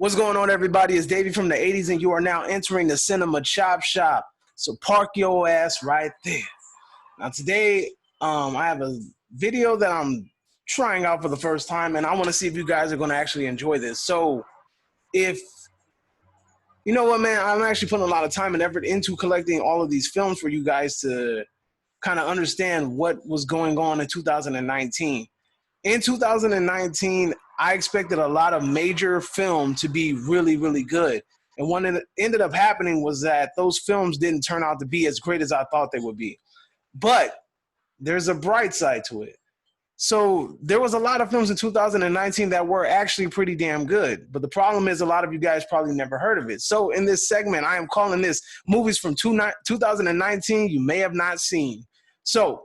What's going on, everybody? It's Davey from the 80s, and you are now entering the Cinema Chop Shop. So park your ass right there. Now, today, I have a video that I'm trying out for the first time, and I want to see if you guys are going to actually enjoy this. So, if you know what, man, I'm actually putting a lot of time and effort into collecting all of these films for you guys to kind of understand what was going on in 2019. In 2019, I expected a lot of major film to be really, really good. And what ended up happening was that those films didn't turn out to be as great as I thought they would be. But there's a bright side to it. So there was a lot of films in 2019 that were actually pretty damn good. But the problem is a lot of you guys probably never heard of it. So in this segment, I am calling this movies from 2019 you may have not seen. So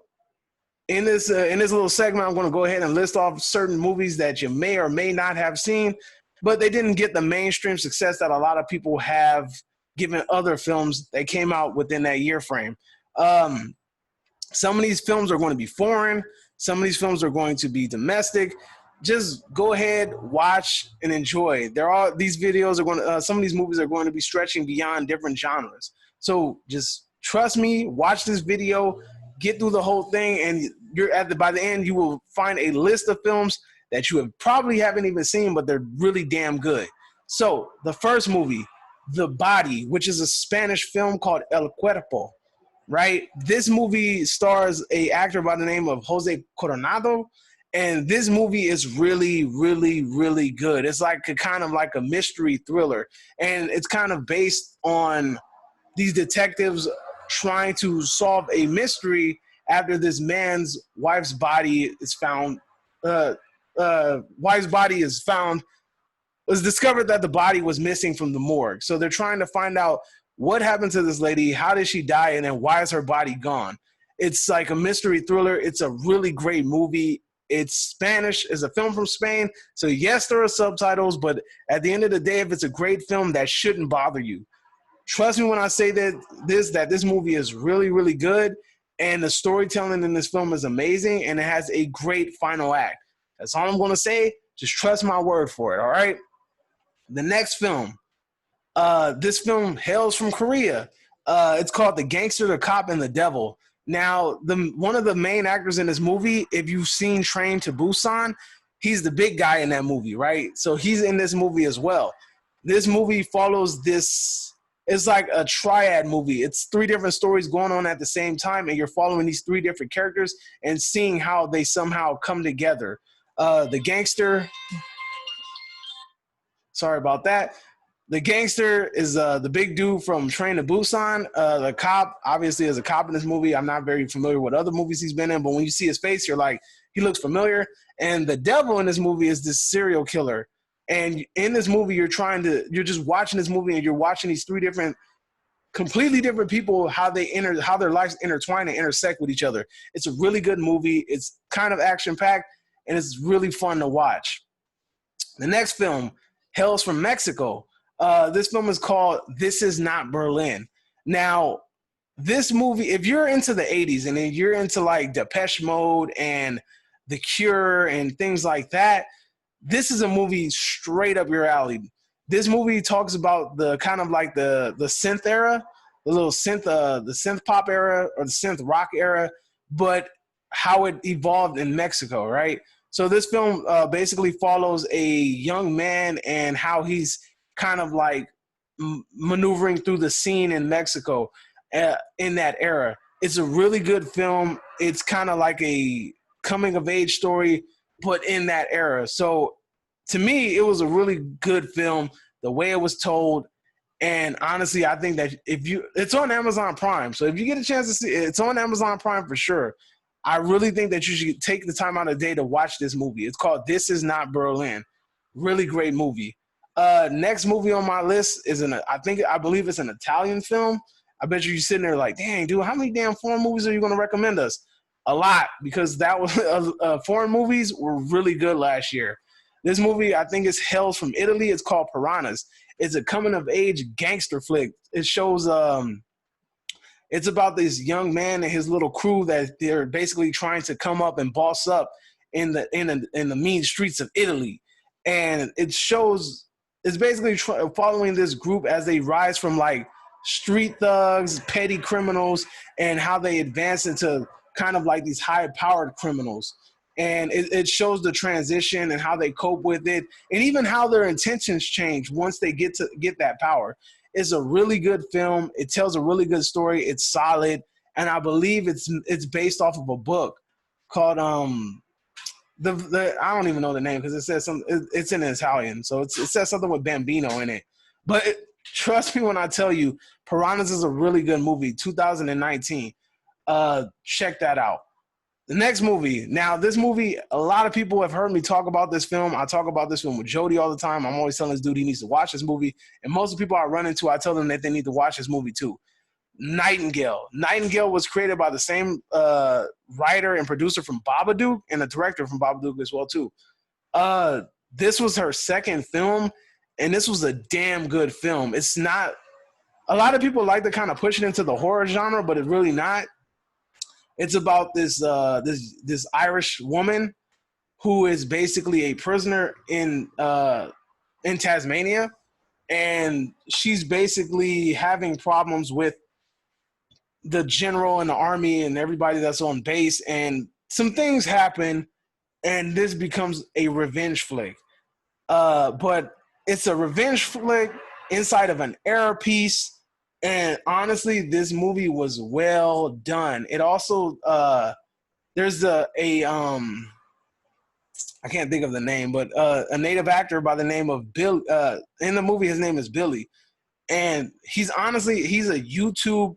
in this little segment, I'm going to go ahead and list off certain movies that you may or may not have seen, but they didn't get the mainstream success that a lot of people have given other films that came out within that year frame. Some of these films are going to be foreign. Some of these films are going to be domestic. Just go ahead, watch, and enjoy. These videos are going to, some of these movies are going to be stretching beyond different genres. So just trust me, watch this video, get through the whole thing, and by the end, you will find a list of films that you probably haven't even seen, but they're really damn good. So the first movie, The Body, which is a Spanish film called El Cuerpo, right? This movie stars an actor by the name of Jose Coronado, and this movie is really, really, really good. It's like kind of like a mystery thriller, and it's kind of based on these detectives trying to solve a mystery after this man's wife's body is found. It was discovered that the body was missing from the morgue. So they're trying to find out what happened to this lady, how did she die, and then why is her body gone? It's like a mystery thriller. It's a really great movie. It's Spanish. It's a film from Spain. So yes, there are subtitles, but at the end of the day, if it's a great film, that shouldn't bother you. Trust me when I say that this movie is really, really good, and the storytelling in this film is amazing, and it has a great final act. That's all I'm going to say. Just trust my word for it, all right? The next film, this film hails from Korea. It's called The Gangster, the Cop, and the Devil. Now, one of the main actors in this movie, if you've seen Train to Busan, he's the big guy in that movie, right? So he's in this movie as well. This movie follows this. It's like a triad movie. It's three different stories going on at the same time, and you're following these three different characters and seeing how they somehow come together. The gangster, sorry about that. The gangster is the big dude from Train to Busan. The cop, obviously, is a cop in this movie. I'm not very familiar with other movies he's been in, but when you see his face, you're like, he looks familiar. And the devil in this movie is this serial killer. And in this movie, you're just watching this movie, and you're watching these three completely different people, how their lives intertwine and intersect with each other. It's a really good movie. It's kind of action-packed, and it's really fun to watch. The next film hails from Mexico. This film is called This Is Not Berlin. Now, this movie, if you're into the 80s and then you're into like Depeche Mode and The Cure and things like that, this is a movie straight up your alley. This movie talks about the kind of like the synth era, the synth pop era or the synth rock era, but how it evolved in Mexico, right? So this film basically follows a young man and how he's kind of like maneuvering through the scene in Mexico in that era. It's a really good film. It's kind of like a coming of age story, but in that era. So to me, it was a really good film, the way it was told. And honestly, I think that it's on Amazon Prime. So if you get a chance to see it, it's on Amazon Prime for sure. I really think that you should take the time out of the day to watch this movie. It's called This Is Not Berlin. Really great movie. Next movie on my list is I believe it's an Italian film. I bet you're sitting there like, dang, dude, how many damn foreign movies are you going to recommend us? A lot, because that was foreign movies were really good last year. This movie, I think, is hails from Italy. It's called Piranhas. It's a coming-of-age gangster flick. It shows it's about this young man and his little crew that they're basically trying to come up and boss up in the mean streets of Italy. And it shows it's basically following this group as they rise from like street thugs, petty criminals, and how they advance into kind of like these high-powered criminals. And it shows the transition and how they cope with it, and even how their intentions change once they get that power. It's a really good film. It tells a really good story. It's solid, and I believe it's based off of a book called the I don't even know the name because it says it's in Italian, so it says something with Bambino in it. But trust me when I tell you, Piranhas is a really good movie. 2019. Check that out. The next movie. Now, this movie, a lot of people have heard me talk about this film. I talk about this film with Jody all the time. I'm always telling this dude he needs to watch this movie. And most of the people I run into, I tell them that they need to watch this movie too. Nightingale. Nightingale was created by the same writer and producer from Babadook and the director from Babadook as well too. This was her second film, and this was a damn good film. It's not – a lot of people like to kind of push it into the horror genre, but it's really not. It's about this Irish woman who is basically a prisoner in Tasmania, and she's basically having problems with the general and the army and everybody that's on base, and some things happen, and this becomes a revenge flick. But it's a revenge flick inside of an era piece. And honestly, this movie was well done. It also there's I can't think of the name, but a native actor by the name of Bill. In the movie, his name is Billy, and he's a YouTube.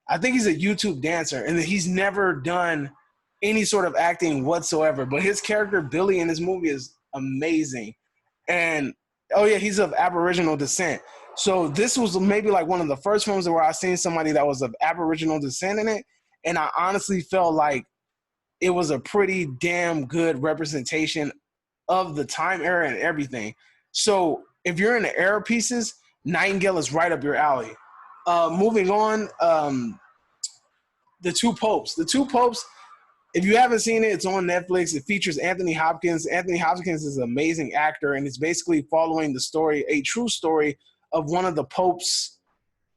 I think he's a YouTube dancer, and he's never done any sort of acting whatsoever. But his character Billy in this movie is amazing, and oh yeah, he's of Aboriginal descent. So this was maybe like one of the first films where I seen somebody that was of Aboriginal descent in it, and I honestly felt like it was a pretty damn good representation of the time era and everything. So if you're into era pieces, Nightingale is right up your alley. Moving on, The Two Popes. The Two Popes, if you haven't seen it, it's on Netflix. It features Anthony Hopkins. Anthony Hopkins is an amazing actor, and it's basically following the story, a true story of one of the popes.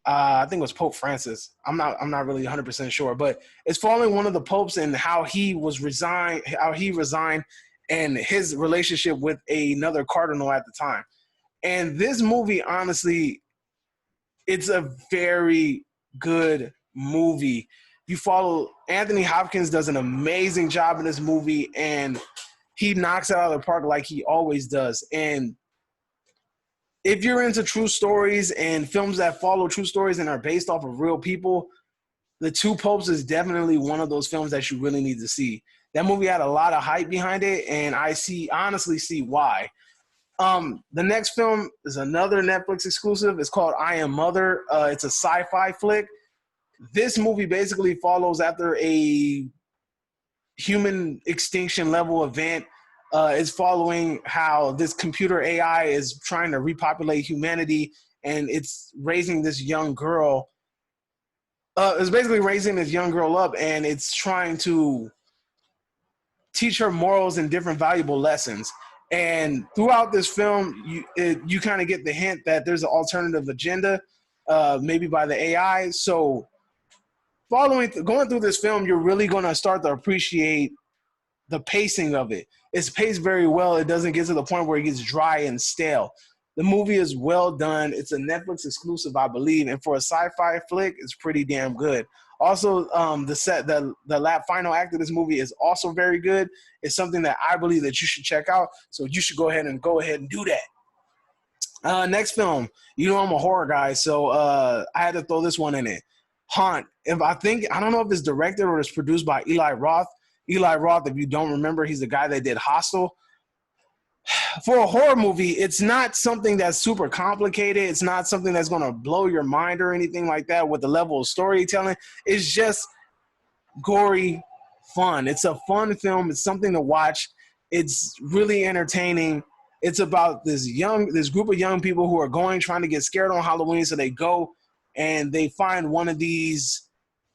I think it was Pope Francis. I'm not really 100% sure, but it's following one of the popes and how he resigned, and his relationship with another cardinal at the time. And this movie, honestly, it's a very good movie. You follow Anthony Hopkins does an amazing job in this movie, and he knocks it out of the park like he always does. And if you're into true stories and films that follow true stories and are based off of real people, The Two Popes is definitely one of those films that you really need to see. That movie had a lot of hype behind it, and I honestly see why. The next film is another Netflix exclusive. It's called I Am Mother. It's a sci-fi flick. This movie basically follows after a human extinction level event. Is following how this computer AI is trying to repopulate humanity, and it's raising this young girl. It's basically raising this young girl up, and it's trying to teach her morals and different valuable lessons. And throughout this film, you kind of get the hint that there's an alternative agenda, maybe by the AI. So going through this film, you're really going to start to appreciate the pacing of it. It's paced very well. It doesn't get to the point where it gets dry and stale. The movie is well done. It's a Netflix exclusive, I believe, and for a sci-fi flick, it's pretty damn good. Also, the final act of this movie is also very good. It's something that I believe that you should check out. So you should go ahead and do that. Next film. You know I'm a horror guy, so I had to throw this one in it. Haunt. I don't know if it's directed or it's produced by Eli Roth. Eli Roth, if you don't remember, he's the guy that did Hostel. For a horror movie, it's not something that's super complicated. It's not something that's going to blow your mind or anything like that with the level of storytelling. It's just gory fun. It's a fun film. It's something to watch. It's really entertaining. It's about this group of young people who are trying to get scared on Halloween. So they go and they find one of these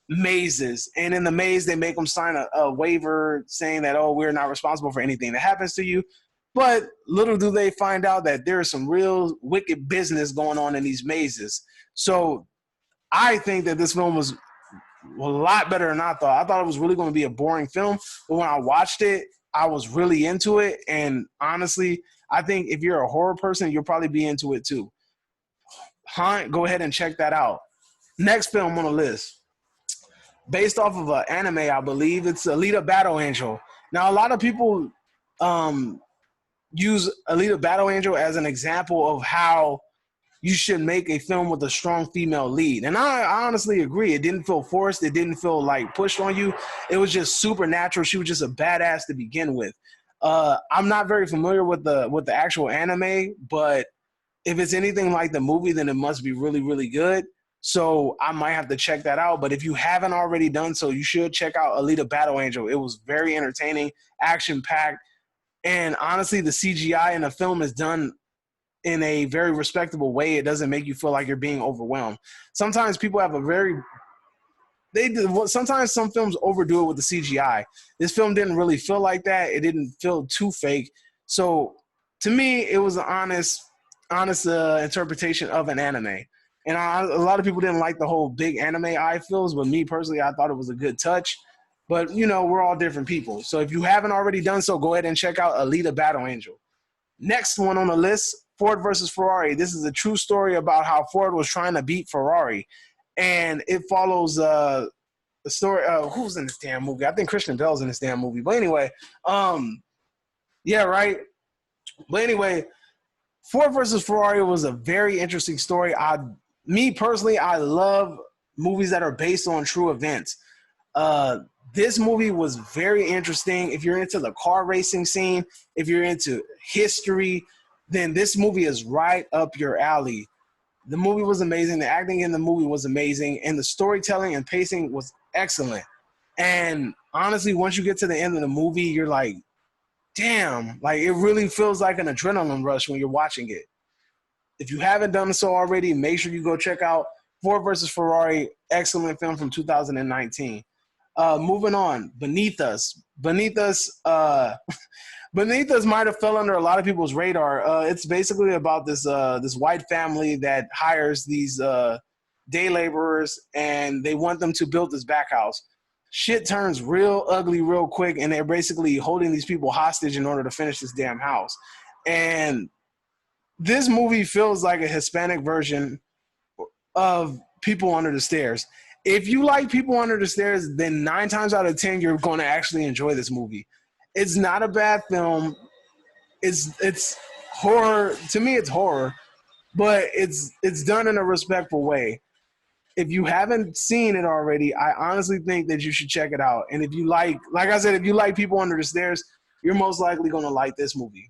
mazes, and in the maze they make them sign a waiver saying that, oh, we're not responsible for anything that happens to you. But little do they find out that there is some real wicked business going on in these mazes. So I think that this film was a lot better than I thought. I thought it was really going to be a boring film, but when I watched it, I was really into it. And honestly, I think if you're a horror person, you'll probably be into it too. Hunt, go ahead and check that out. Next film on the list, based off of an anime, I believe it's Alita Battle Angel. Now, a lot of people use Alita Battle Angel as an example of how you should make a film with a strong female lead. And I honestly agree. It didn't feel forced. It didn't feel like pushed on you. It was just supernatural. She was just a badass to begin with. I'm not very familiar with the actual anime, but if it's anything like the movie, then it must be really, really good. So I might have to check that out. But if you haven't already done so, you should check out Alita Battle Angel. It was very entertaining, action-packed, and honestly, the CGI in the film is done in a very respectable way. It doesn't make you feel like you're being overwhelmed. Sometimes people have sometimes some films overdo it with the CGI. This film didn't really feel like that. It didn't feel too fake. So to me, it was an honest interpretation of an anime. And a lot of people didn't like the whole big anime eye feels, but me personally, I thought it was a good touch. But, we're all different people. So if you haven't already done so, go ahead and check out Alita Battle Angel. Next one on the list, Ford versus Ferrari. This is a true story about how Ford was trying to beat Ferrari. And it follows the story. Who's in this damn movie? I think Christian Bale's in this damn movie. But anyway, yeah, right. But anyway, Ford versus Ferrari was a very interesting story. Me personally, I love movies that are based on true events. This movie was very interesting. If you're into the car racing scene, if you're into history, then this movie is right up your alley. The movie was amazing. The acting in the movie was amazing. And the storytelling and pacing was excellent. And honestly, once you get to the end of the movie, you're like, damn, like it really feels like an adrenaline rush when you're watching it. If you haven't done so already, make sure you go check out Ford versus Ferrari, excellent film from 2019. Moving on, Beneath Us. Beneath Us might have fell under a lot of people's radar. It's basically about this white family that hires these day laborers, and they want them to build this back house. Shit turns real ugly real quick, and they're basically holding these people hostage in order to finish this damn house. And this movie feels like a Hispanic version of People Under the Stairs. If you like People Under the Stairs, then 9 times out of 10, you're going to actually enjoy this movie. It's not a bad film. It's horror. To me, it's horror, but it's done in a respectful way. If you haven't seen it already, I honestly think that you should check it out. And if you like I said, if you like People Under the Stairs, you're most likely going to like this movie.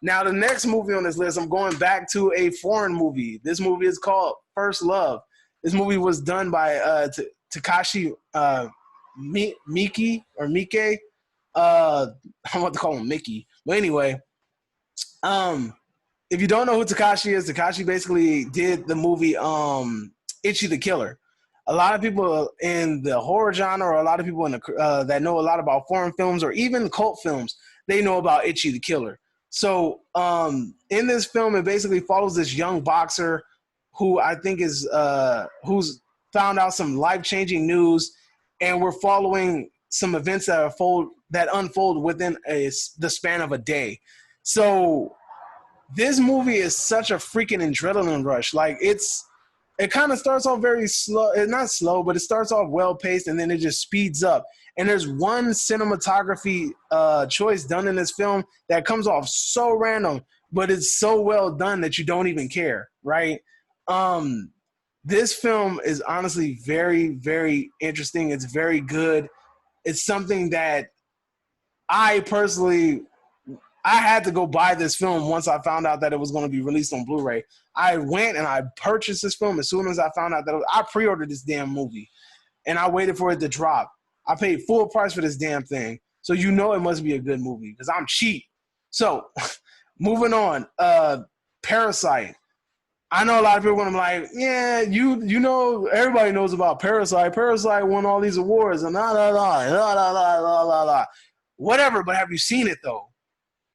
Now, the next movie on this list, I'm going back to a foreign movie. This movie is called First Love. This movie was done by Takashi Miike. I want to call him Mickey. But anyway, if you don't know who Takashi is, Takashi basically did the movie Itchy the Killer. A lot of people in the horror genre, or a lot of people in the that know a lot about foreign films or even cult films, they know about Itchy the Killer. So in this film, it basically follows this young boxer who I think is who's found out some life-changing news, and we're following some events that unfold within the span of a day. So this movie is such a freaking adrenaline rush. Like it kind of starts off very slow. It's not slow, but it starts off well-paced, and then it just speeds up. And there's one cinematography choice done in this film that comes off so random, but it's so well done that you don't even care, right? This film is honestly very, very interesting. It's very good. It's something that I had to go buy this film once I found out that it was going to be released on Blu-ray. I went and I purchased this film as soon as I found out that I pre-ordered this damn movie, and I waited for it to drop. I paid full price for this damn thing, so it must be a good movie because I'm cheap. So, moving on, Parasite. I know a lot of people are gonna be like, yeah, you know, everybody knows about Parasite. Parasite won all these awards and la la la la la la la la la. Whatever, but have you seen it though?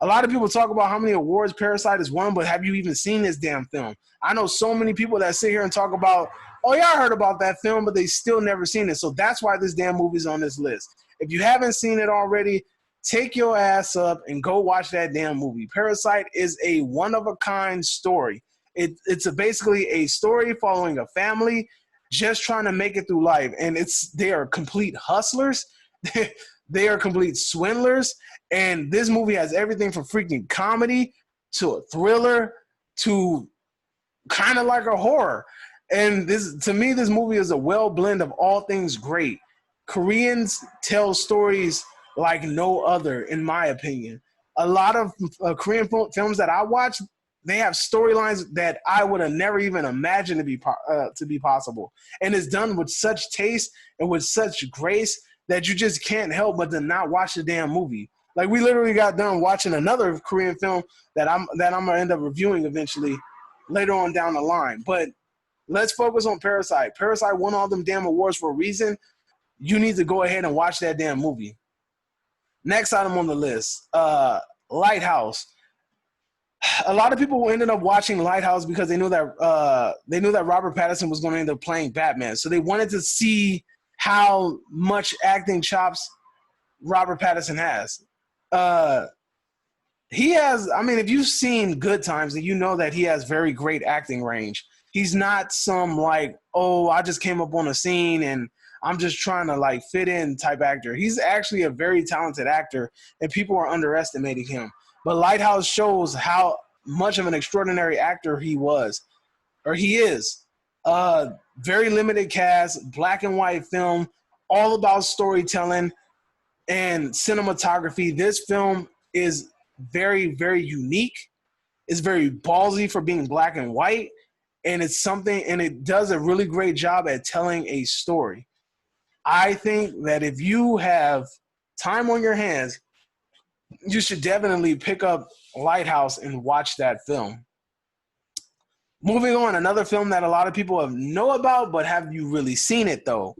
A lot of people talk about how many awards Parasite has won, but have you even seen this damn film? I know so many people that sit here and talk about, oh yeah, I heard about that film, but they still never seen it. So that's why this damn movie's on this list. If you haven't seen it already, take your ass up and go watch that damn movie. Parasite is a one-of-a-kind story. It's basically a story following a family just trying to make it through life. And they are complete hustlers. They are complete swindlers. And this movie has everything from freaking comedy to a thriller to kind of like a horror. And to me, this movie is a well blend of all things great. Koreans tell stories like no other, in my opinion. A lot of Korean films that I watch, they have storylines that I would have never even imagined to be possible. And it's done with such taste and with such grace that you just can't help but to not watch the damn movie. Like, we literally got done watching another Korean film that I'm gonna end up reviewing eventually later on down the line. But let's focus on Parasite. Parasite won all them damn awards for a reason. You need to go ahead and watch that damn movie. Next item on the list, Lighthouse. A lot of people ended up watching Lighthouse because they knew that Robert Pattinson was going to end up playing Batman. So they wanted to see how much acting chops Robert Pattinson has. He has, I mean, if you've seen Good Times, then you know that he has very great acting range. He's not some like, oh, I just came up on a scene and I'm just trying to like fit in type actor. He's actually a very talented actor and people are underestimating him. But Lighthouse shows how much of an extraordinary actor he is. Very limited cast, black and white film, all about storytelling and cinematography. This film is very, very unique. It's very ballsy for being black and white. And it does a really great job at telling a story. I think that if you have time on your hands, you should definitely pick up Lighthouse and watch that film. Moving on, another film that a lot of people know about, but have you really seen it though?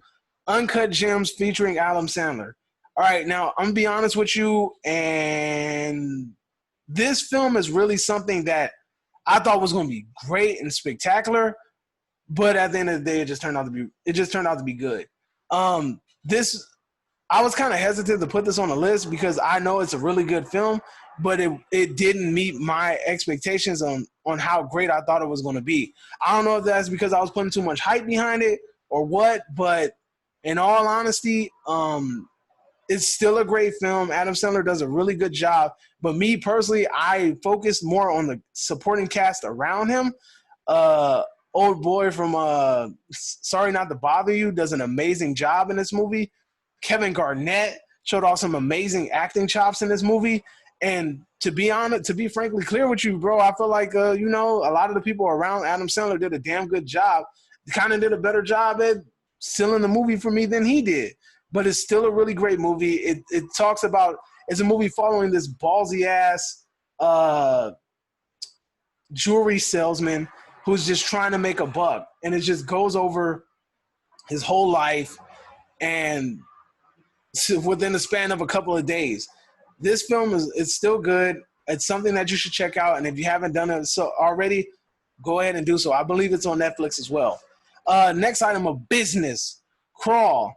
Uncut Gems featuring Adam Sandler. All right, now I'm gonna be honest with you, and this film is really something that I thought was gonna be great and spectacular, but at the end of the day, it just turned out to be good. I was kind of hesitant to put this on the list because I know it's a really good film, but it didn't meet my expectations on how great I thought it was going to be. I don't know if that's because I was putting too much hype behind it or what, but in all honesty, it's still a great film. Adam Sandler does a really good job, but me personally, I focused more on the supporting cast around him. Old boy from Sorry Not to Bother You does an amazing job in this movie. Kevin Garnett showed off some amazing acting chops in this movie. And to be honest, to be frankly clear with you, bro, I feel like, a lot of the people around Adam Sandler did a damn good job. Kind of did a better job at selling the movie for me than he did. But it's still a really great movie. It talks about, it's a movie following this ballsy-ass jewelry salesman who's just trying to make a buck. And it just goes over his whole life and within the span of a couple of days. This film is still good. It's something that you should check out. And if you haven't done it so already, go ahead and do so. I believe it's on Netflix as well. Next item of business, Crawl.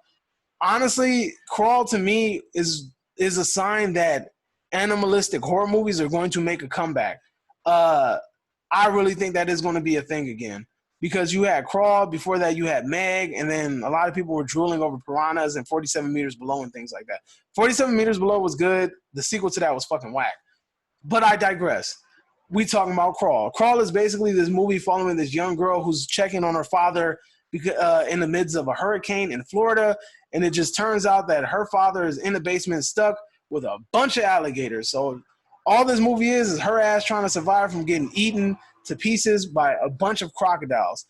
Honestly, Crawl to me is a sign that animalistic horror movies are going to make a comeback. I really think that is going to be a thing again. Because you had Crawl, before that you had Meg, and then a lot of people were drooling over Piranhas and 47 Meters Below and things like that. 47 Meters Below was good. The sequel to that was fucking whack. But I digress. We talking about Crawl. Crawl is basically this movie following this young girl who's checking on her father in the midst of a hurricane in Florida, and it just turns out that her father is in the basement stuck with a bunch of alligators. So all this movie is her ass trying to survive from getting eaten to pieces by a bunch of crocodiles.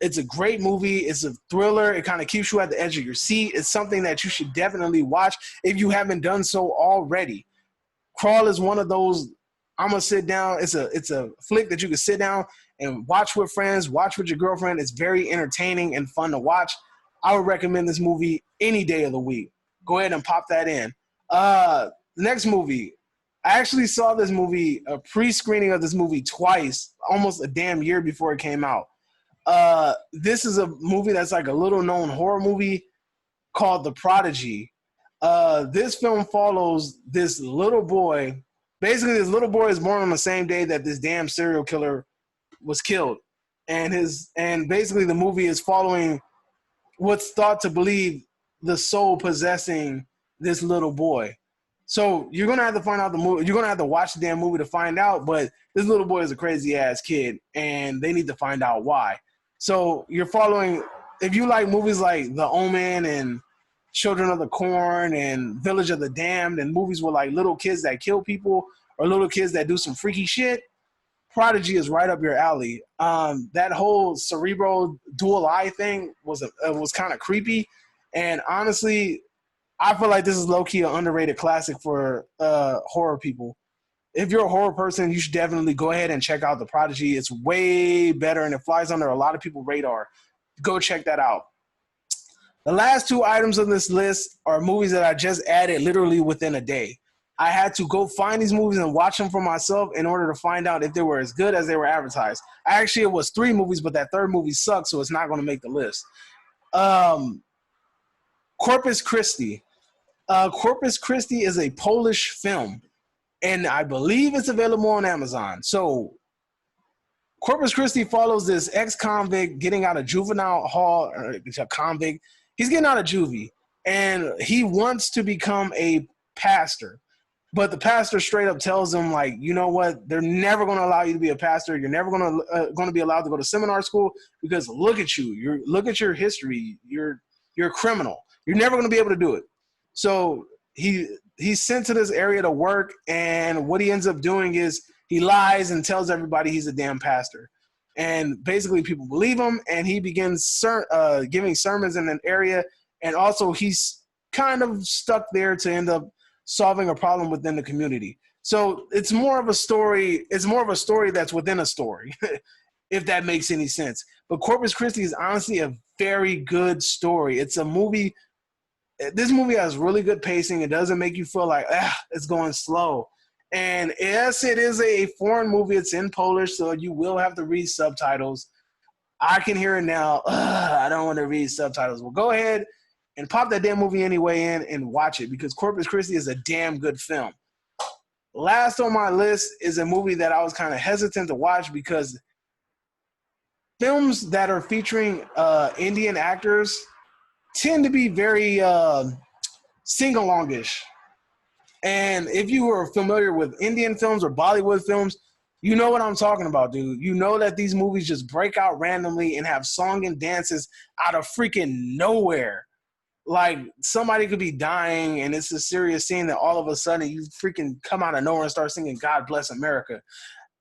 It's a great movie. It's a thriller. It kind of keeps you at the edge of your seat. It's something that you should definitely watch if you haven't done so already. Crawl is one of those, I'm going to sit down. It's a flick that you can sit down and watch with friends, watch with your girlfriend. It's very entertaining and fun to watch. I would recommend this movie any day of the week. Go ahead and pop that in. Next movie, I actually saw this movie, a pre-screening of this movie twice, almost a damn year before it came out. This is a movie that's like a little known horror movie called The Prodigy. This film follows this little boy. Basically, this little boy is born on the same day that this damn serial killer was killed, and basically the movie is following what's thought to believe the soul possessing this little boy. So you're gonna have to find out the movie. You're gonna have to watch the damn movie to find out. But this little boy is a crazy ass kid, and they need to find out why. So you're following. If you like movies like The Omen and Children of the Corn and Village of the Damned and movies with like little kids that kill people or little kids that do some freaky shit, Prodigy is right up your alley. That whole cerebral dual eye thing was kind of creepy, and honestly, I feel like this is low-key an underrated classic for horror people. If you're a horror person, you should definitely go ahead and check out The Prodigy. It's way better, and it flies under a lot of people's radar. Go check that out. The last two items on this list are movies that I just added literally within a day. I had to go find these movies and watch them for myself in order to find out if they were as good as they were advertised. Actually, it was 3 movies, but that third movie sucked, so it's not going to make the list. Corpus Christi. Corpus Christi is a Polish film, and I believe it's available on Amazon. So Corpus Christi follows this ex-convict getting out of juvenile hall, or a convict. He's getting out of juvie, and he wants to become a pastor. But the pastor straight up tells him, like, you know what? They're never going to allow you to be a pastor. You're never going to be allowed to go to seminar school because look at you. Look at your history. You're a criminal. You're never going to be able to do it. So he's sent to this area to work, and what he ends up doing is he lies and tells everybody he's a damn pastor. And basically people believe him, and he begins giving sermons in an area, and also he's kind of stuck there to end up solving a problem within the community. So it's more of a story. It's more of a story that's within a story, if that makes any sense. But Corpus Christi is honestly a very good story. It's a movie. This movie has really good pacing. It doesn't make you feel like it's going slow. And yes, it is a foreign movie. It's in Polish, so you will have to read subtitles. I can hear it now. I don't want to read subtitles. Well, go ahead and pop that damn movie anyway in and watch it, because Corpus Christi is a damn good film. Last on my list is a movie that I was kind of hesitant to watch because films that are featuring Indian actors tend to be very sing-alongish. And if you are familiar with Indian films or Bollywood films, you know what I'm talking about, dude. You know that these movies just break out randomly and have song and dances out of freaking nowhere. Like, somebody could be dying and it's a serious scene that all of a sudden you freaking come out of nowhere and start singing God Bless America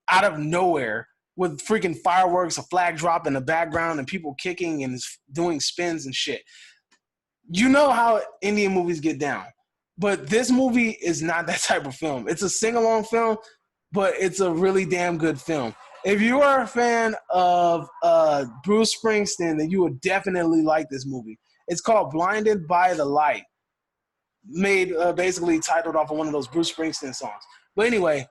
out of nowhere with freaking fireworks, a flag drop in the background, and people kicking and doing spins and shit. You know how Indian movies get down. But this movie is not that type of film. It's a sing-along film, but it's a really damn good film. If you are a fan of Bruce Springsteen, then you would definitely like this movie. It's called Blinded by the Light, made basically titled off of one of those Bruce Springsteen songs. But anyway,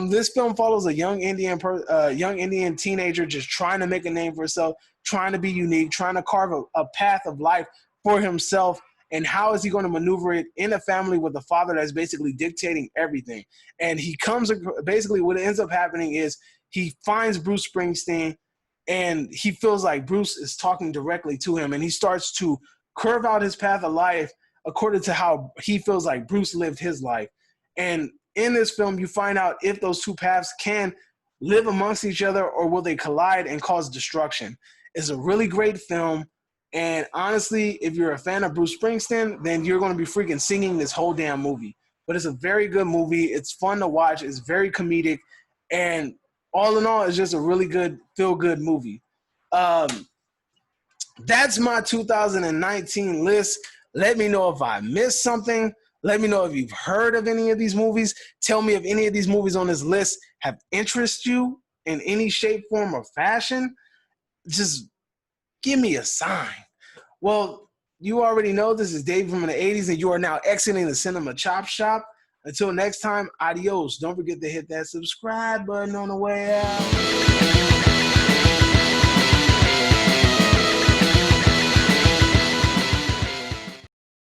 this film follows a young Indian teenager just trying to make a name for himself, trying to be unique, trying to carve a path of life for himself. And how is he going to maneuver it in a family with a father that's basically dictating everything? And he comes, basically what ends up happening is he finds Bruce Springsteen, and he feels like Bruce is talking directly to him, and he starts to curve out his path of life according to how he feels like Bruce lived his life. And in this film, you find out if those two paths can live amongst each other or will they collide and cause destruction. It's a really great film. And honestly, if you're a fan of Bruce Springsteen, then you're going to be freaking singing this whole damn movie. But it's a very good movie. It's fun to watch. It's very comedic. And all in all, it's just a really good, feel-good movie. That's my 2019 list. Let me know if I missed something. Let me know if you've heard of any of these movies. Tell me if any of these movies on this list have interested you in any shape, form, or fashion. Just give me a sign. Well, you already know this is Dave from the 80s, and you are now exiting the Cinema Chop Shop. Until next time, adios. Don't forget to hit that subscribe button on the way out.